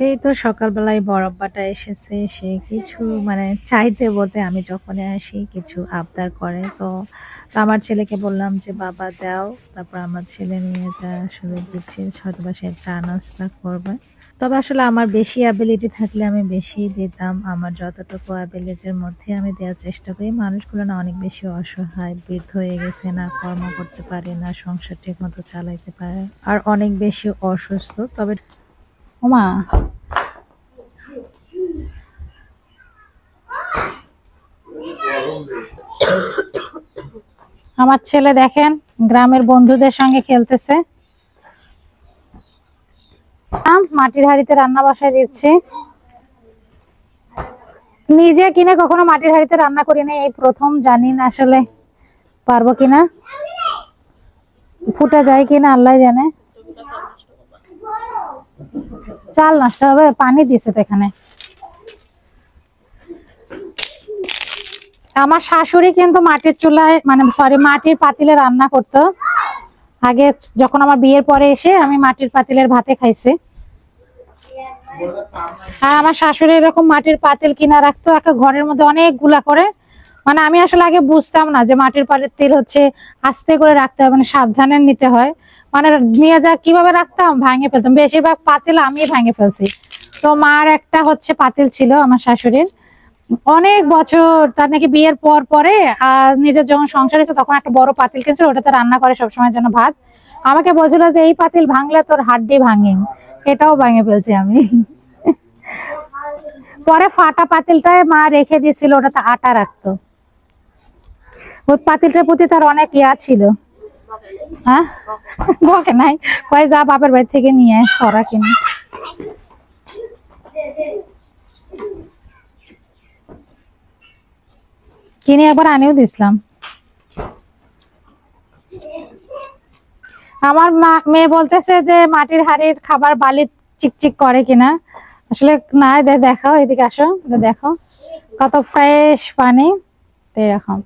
এই তো সকালবেলায় বড় আব্বাটা এসেছে, সে কিছু মানে চাইতে বলতে আমি যখনই আসি কিছু আবদার করে। তো আমার ছেলেকে বললাম যে বাবা দাও, তারপর আমার ছেলে নিয়ে যা আসলে দিচ্ছে, হয়তো বা সে চা নাস্তা করবে। তবে আসলে আমার বেশি অ্যাবিলিটি থাকলে আমি বেশি দিতাম, আমার যতটুকু অ্যাবিলিটির মধ্যে আমি দেওয়ার চেষ্টা করি। মানুষগুলো না অনেক বেশি অসহায়, বৃদ্ধ হয়ে গেছে, না কর্ম করতে পারে, না সংসার ঠিক মতো চালাইতে পারে, আর অনেক বেশি অসুস্থ। তবে ওমা, আমার ছেলে দেখেন গ্রামের বন্ধুদের সঙ্গে খেলতেছে। মাটির হাঁড়িতে রান্না বসায় দিচ্ছি। নিজে কিনে কখনো মাটির হাঁড়িতে রান্না করি না, এই প্রথম। জানি না আসলে পারবো কিনা, ফুটে যায় কিনা আল্লাহ জানে। চাল নষ্ট হবে, পানি দিছে তো এখানে। আমার শাশুড়ি কিন্তু মাটির চুলায়, মানে সরি, মাটির পাতিলে রান্না করতো আগে। যখন আমার বিয়ের পরে এসে আমি মাটির পাতিলের ভাতে খাইছি। আর আমার শাশুড়ি এরকম মাটির পাতিল কিনা রাখতো, একটা ঘরের মধ্যে অনেকগুলা করে। মানে আমি আসলে আগে বুঝতাম না যে মাটির পাতিল হচ্ছে আস্তে করে রাখতে হয়, মানে সাবধানে নিতে হয়। মানে নিয়ে যা কিভাবে রাখতাম, ভাঙে ফেলতাম। বেশিরভাগ পাতিল আমি ভাঙে ফেলছি। তো মার একটা হচ্ছে পাতিল ছিল আমার শাশুড়ির, অনেক বছর, তার নাকি বিয়ের পর পরে নিজের যখন সংসার হয়েছে তখন একটা বড় পাতিল কিনছিল, ওটাতে রান্না করে সবসময়ের জন্য ভাত। আমাকে বলছিল যে এই পাতিল ভাঙলে তোর হাড্ডি ভাঙে। এটাও ভাঙে ফেলছি আমি। পরে ফাটা পাতিলটায় মা রেখে দিয়েছিল, ওটাতে আটা রাখতো। ওই পাতিলটার প্রতি তার অনেক ইয়া ছিল। হ্যাঁ, বকে নাই, কয় যা বাপের বাড়ি থেকে নিয়ে সরা কিনে। কিনে একবার আনিও দিছিলাম। আমার মেয়ে বলতেছে যে মাটির হাড়ির খাবার বালি চিকচিক করে কিনা। আসলে না, দেখাও, এদিকে আসো, দেখো কত ফ্রেশ পানি। এরকম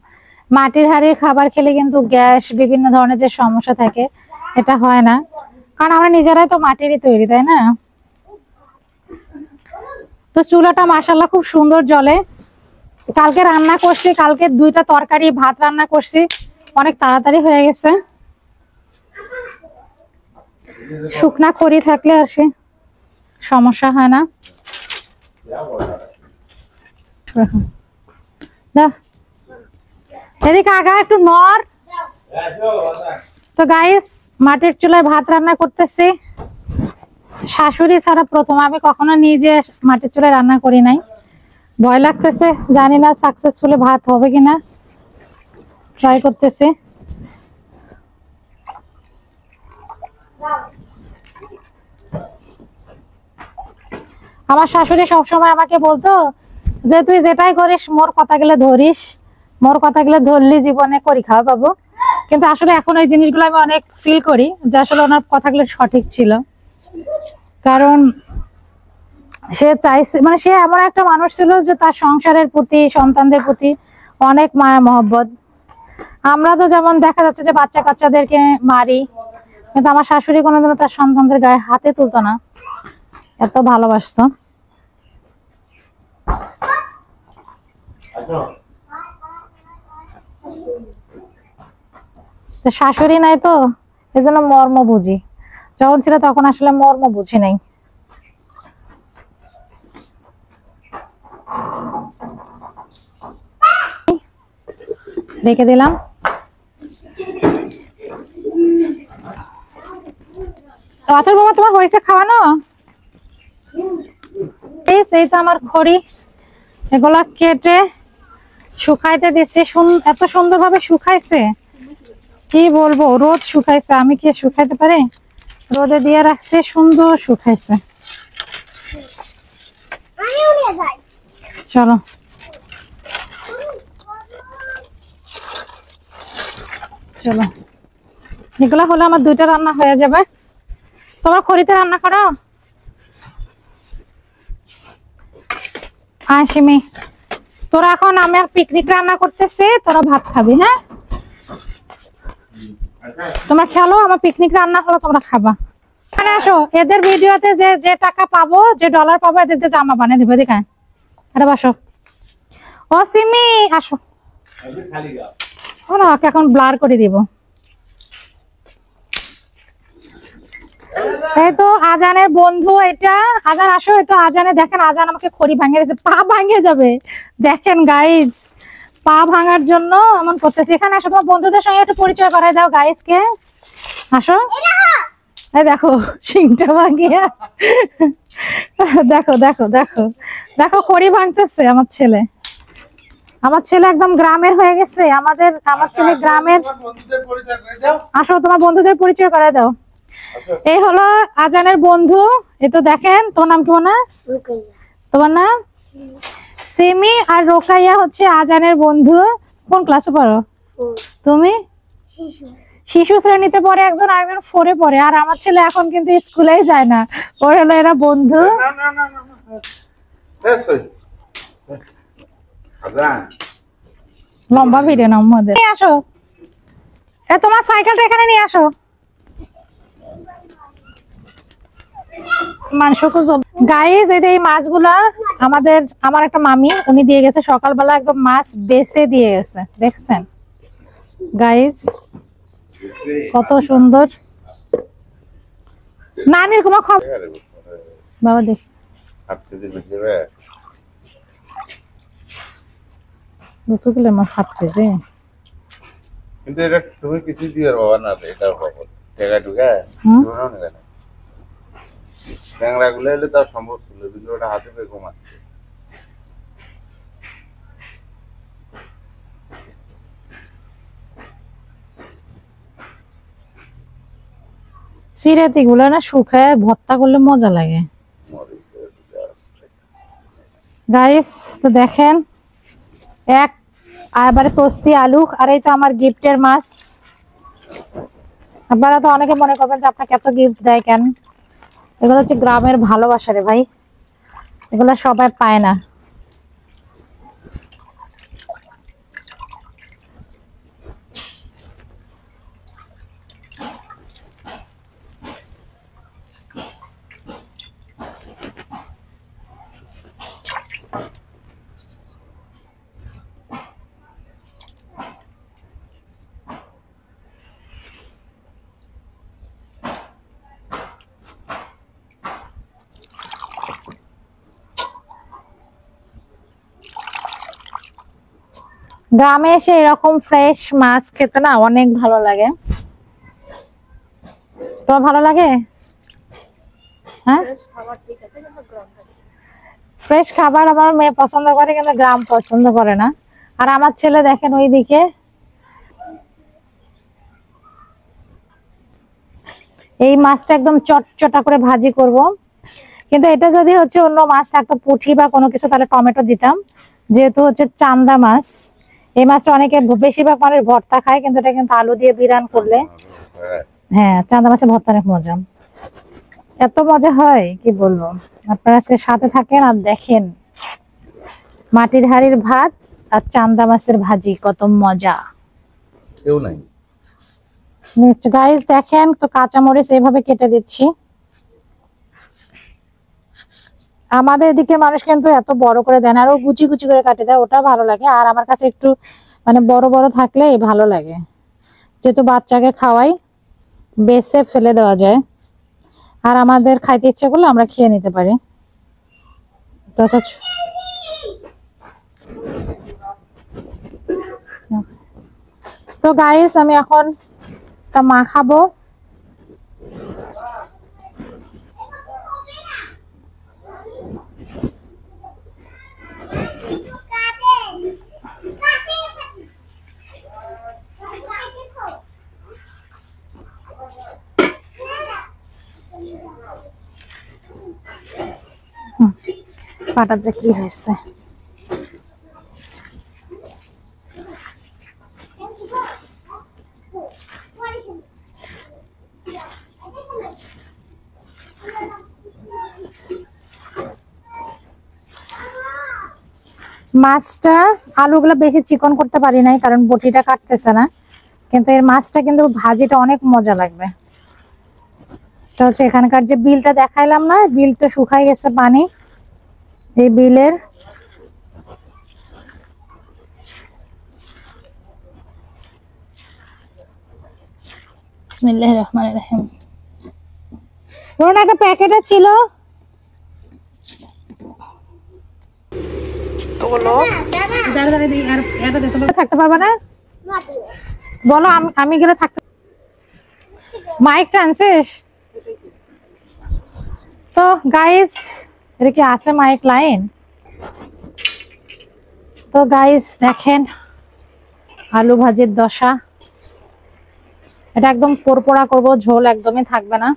মাটির হাড়ির খাবার খেলে কিন্তু গ্যাস, বিভিন্ন ধরনের যে সমস্যা থাকে, এটা হয় না। কারণ আমরা নিজেরাই তো মাটিরই তৈরি, তাই না? তো চুলাটা মাশাআল্লাহ খুব সুন্দর জ্বলে। কালকে রান্না করছি, কালকে 2টা তরকারি ভাত রান্না করছি, অনেক তাড়াতাড়ি হয়ে গেছে। শুকনা খড়ি থাকলে আর সে সমস্যা হয় না। এদিকে আগা একটু নর। তো গাইস, মাটির চুলায় ভাত রান্না করতেছি। শাশুড়ি ছাড়া প্রথম, আমি কখনো নিজে মাটির চুলায় রান্না করি নাই। ভয় লাগতেছে, জানি না সাকসেসফুলি ভাত হবে কিনা, ট্রাই করতেছি। আমার শাশুড়ি সবসময় আমাকে বলতো যে তুই যেটাই করিস মোর কথাগুলো ধরিস, মোর কথাগুলো ধরলি জীবনে করি খাওয়া পাবো। কিন্তু আসলে এখন এই জিনিসগুলো আমি অনেক ফিল করি যে আসলে ওনার কথাগুলো সঠিক ছিল। কারণ সে চাইছে, মানে সে এমন একটা মানুষ ছিল যে তার সংসারের প্রতি, সন্তানদের প্রতি অনেক মায়া মহব্বত। আমরা তো যেমন দেখা যাচ্ছে যে বাচ্চা কাচ্চাদেরকে মারি, কিন্তু আমার শাশুড়ি কোনোদিনও তার সন্তানদের গায়ে হাতে তুলতো না, এত ভালোবাসতো। শাশুড়ি নাই তো এজন্য মর্ম বুঝি, যখন ছিল তখন আসলে মর্ম বুঝি নাই। রেখে দিলাম। অথর বাবা, তোমার হয়েছে খাওয়ানো? এই তো আমার খড়ি, এগুলা কেটে শুকাইতে দিচ্ছি। এত সুন্দর ভাবে শুকাইছে, কি বলবো, রোদ শুকাইছে, আমি কি শুকাইতে পারি? রোদে দিয়ে রাখছে, সুন্দর শুকাইছে। চলো, চলো, এগুলা হলে আমার 2টা রান্না হয়ে যাবে। তোমার খড়িতে রান্না করো? সিমি, তোরা এখন আমি আর পিকনিক রান্না করতেছি, তোরা ভাত খাবি। হ্যাঁ, তোমরা খেলো, আমার পিকনিক রান্না হলো, তোমরা খাবা। এখানে আসো, এদের ভিডিওতে যে যে টাকা পাবো, যে ডলার পাবো, এদেরকে জামা বানিয়ে দিবে। দেখেন, আরে বসো। ও সিমি আসো, এখন ব্লার করে দিব। এই তো আজানের বন্ধু, এটা আজান। আসো, এই তো আজানে। দেখেন আজান আমাকে খড়ি ভাঙিয়ে দিয়েছে, পা ভাঙিয়ে যাবে। দেখেন গাইজ, পা ভাঙার জন্য এমন করতেছে। এখানে আসো, তোমার বন্ধুদের সঙ্গে একটু পরিচয় করাই দাও গাইজ কে। আসো, এই দেখো শিংটা ভাঙিয়ে। দেখো দেখো দেখো দেখো, খড়ি ভাঙতেছে আমার ছেলে। আমার ছেলে একদম গ্রামের হয়ে গেছে। আমার ছেলে গ্রামের। আসো, তোমার বন্ধুদের পরিচয় করাই দাও। এই হলো আজানের বন্ধু। এই তো দেখেন, তোমার নাম কি মনে? তোমার নাম সিমি। আর রোকাইয়া হচ্ছে আজানের বন্ধু। কোন ক্লাসে পড়ো তুমি? শিশু শ্রেণীতে পড়ে একজন, আরেকজন 4 এ পড়ে। আর আমার ছেলে এখন কিন্তু স্কুলেই যায় না। ওর হলো এরা বন্ধু। লম্বা ভিডিও না আমাদের। আসো, তোমার সাইকেলটা এখানে নিয়ে আসো। গাইস, এই মাছগুলা আমার একটা মামি উনি দিয়ে গেছে সকালবেলা, একদম মাছ বেছে দিয়ে গেছে। দেখছেন গাইস কত সুন্দর। নানির কোনো খবর বাবা? দেখ, দুটো কিলো মাছ 7 কেজি। কিন্তু এটা তুমি কিছু দিয়ে বাবা না, এটা খবর টাকা টুকা ট্যাংরা গুলো এলে তার সম্ভব ছিল, কিন্তু ওটা হাতে পেয়ে কমাচ্ছে। চিরাতি গুলো না শুকায় ভর্তা করলে মজা লাগে গাইস। তো দেখেন, এবারে তোস্তি আলু। আর এই তো আমার গিফটের মাছ। আপনারা তো অনেকে মনে করবেন যে আপনাকে এত গিফট দেয় কেন। এগুলো হচ্ছে গ্রামের ভালোবাসা রে ভাই, এগুলো সবাই পায় না। গ্রামে এসে এরকম ফ্রেশ মাছ খেতে না অনেক ভালো লাগে। তোমার ভালো লাগে? হ্যাঁ, ফ্রেশ খাবার আমার মেয়ে পছন্দ করে, কিন্তু গ্রাম পছন্দ করে না। আর আমার ছেলে দেখেন ওইদিকে, এই মাছটা একদম চটচটা করে ভাজি করব। কিন্তু এটা যদি হচ্ছে অন্য মাছ থাকতো, পুঁটি বা কোনো কিছু, তাহলে টমেটো দিতাম। যেহেতু হচ্ছে চান্দা মাছ, এই মাছটা অনেকে বেশিরভাগ মানুষ ভর্তা খায়, কিন্তু এটা কিন্তু আলু দিয়ে বিরান করলে, হ্যাঁ, চান্দা মাছের ভর্তা অনেক মজা। এত মজা হয় কি বলবো। আপনারা আজকে সাথে থাকেন আর দেখেন মাটির হাড়ির ভাত আর চান্দা মাছের ভাজি, কত মজা। কেউ নাই গাইস দেখেন, তো কাঁচামরিচ এইভাবে কেটে দিচ্ছি। আমাদের এদিকে মানুষ কিন্তু এত বড় করে দেন, আরো কুচি কুচি করে কাটে দেয়, ওটা ভালো লাগে। আর আমার কাছে একটু মানে বড় বড় থাকলে ভালো লাগে, যেহেতু বাচ্চাকে খাওয়াই, বেছে ফেলে দেওয়া যায়। আর আমাদের খাইতে ইচ্ছে করলে আমরা খেয়ে নিতে পারি। তো আচ্ছা, তো গাইস আমি এখন তা মাখাবো। পাটার যে কি হয়েছে। মাছটা আলুগুলো বেশি চিকন করতে পারি নাই, কারণ বটিটা কাটতেছে না। কিন্তু এর মাছটা কিন্তু ভাজিটা অনেক মজা লাগবে। এটা হচ্ছে এখানকার যে বিলটা দেখাইলাম না, বিল তো শুকাই গেছে পানি, এই বিলের বিসমিল্লাহির রহমানির রহিম। পুরোনো একটা প্যাকেটে ছিল থাকতে পারবে না, বলো আমি গেলে থাকতে। মাইকটা আনছিস তো গাইস, এটা কি আছে মাইক লাইন? তো গাইস দেখেন আলু ভাজির দশা, এটা একদম পোড়পোড়া করবো, ঝোল একদমই থাকবে না।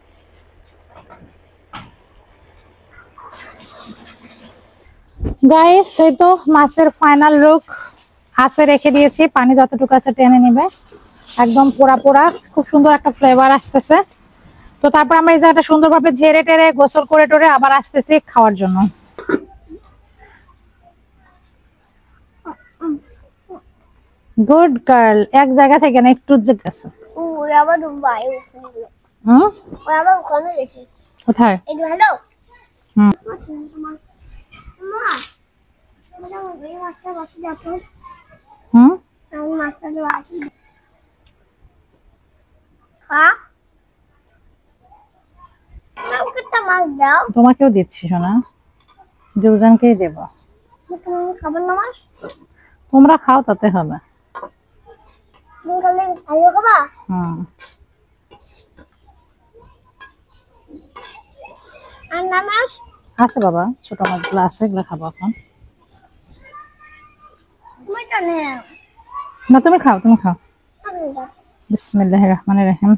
গাইস এই তো মাছের ফাইনাল লুক, আছে রেখে দিয়েছি, পানি যতটুকু আছে টেনে নিবে, একদম পোড়া পোড়া, খুব সুন্দর একটা ফ্লেভার আসতেছে। তো তারপর আমরা এই জায়গাটা সুন্দরভাবে ঝেড়ে টেরে গোসল করে টোরে আবার আসতেছি খাওয়ার জন্য। গুড গার্ল, এক জায়গা থেকে না, একটু জিজ্ঞাসা। কোথায়? হুম হুম তোমাকেও দিচ্ছি সোনা, দুজনকেই দেবো। তোমরা খাও তাতে হবে। হুম আছে বাবা, ছোট মাছগুলো আছে, এগুলো খাবো এখন। না তুমি খাও, তুমি খাও। বিসমিল্লাহির রহমানির রহিম।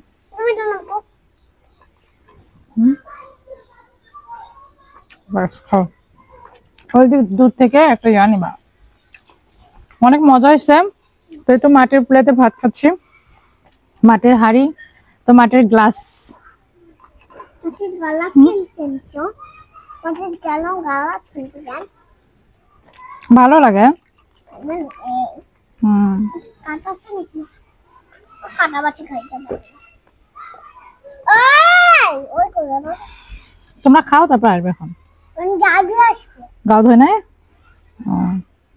বাস খাও। ওই দূর থেকে একটা ইয়া নিবা। অনেক মজা হয়েছে। তো এই তো মাটির প্লেটে ভাত খাচ্ছি, মাটির হাঁড়ি, তো মাটির গ্লাস। ভালো লাগে। তোমরা খাও তারপর আসবে এখন। গাও ধোয় নাই?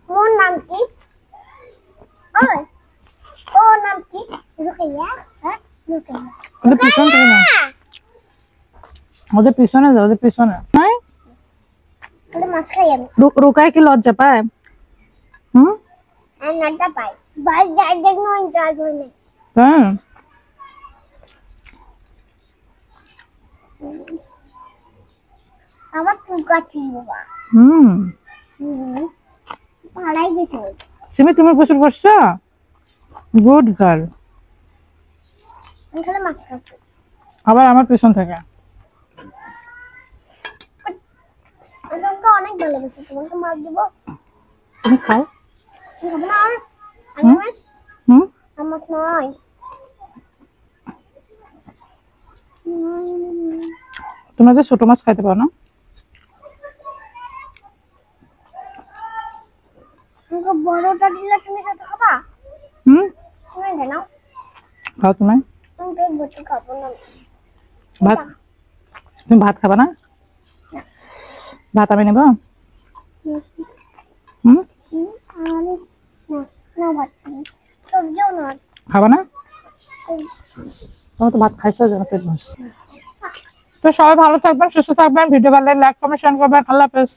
ওর নাম কি? ওর নাম কি? রুকাইয়া। হ্যাঁ, রুকাইয়া। ওদের পিছন থেকে না, ওদের পিছনে যাও, ওদের পিছনে। নাই ওটা মাছ খাই আমি। রুকায় কি লজ্জা পায়? আর নাটা পাই। ভাই যাই দেখনো আমি যা ধরে। হ্যাঁ আবার টুকা ছিল বাবা। পালাই গেছে। সিমি তুমি গোসল করছো? Good girl. আমি খালি মাছ খাচ্ছি। আবার আমার পিছন থেকে। আমাকে অনেক ভালোবাসে, তোমাকে মাছ দিব। তুমি খাও। তুমি খাবে না? আর আমি মাছ? আমার নয়। তোমরা যে ছোট মাছ খাইতে পারো না? আমাকে বড়টা দিলে তুমি সাথে খাবা? তুমি জানো? খাও তুমি। আমি পেট ভর্তি খাবো না। ভাত, তুমি ভাত খাবা না? ভাত আমি নেব। খাবা না? তোমার তো ভাত খাইছো, যেন পেট ভরছে। তো সবাই ভালো থাকবেন, সুস্থ থাকবেন, ভিডিও ভালো লাগলে লাইক কমেন্ট শেয়ার করবেন। আল্লাহ হাফেজ।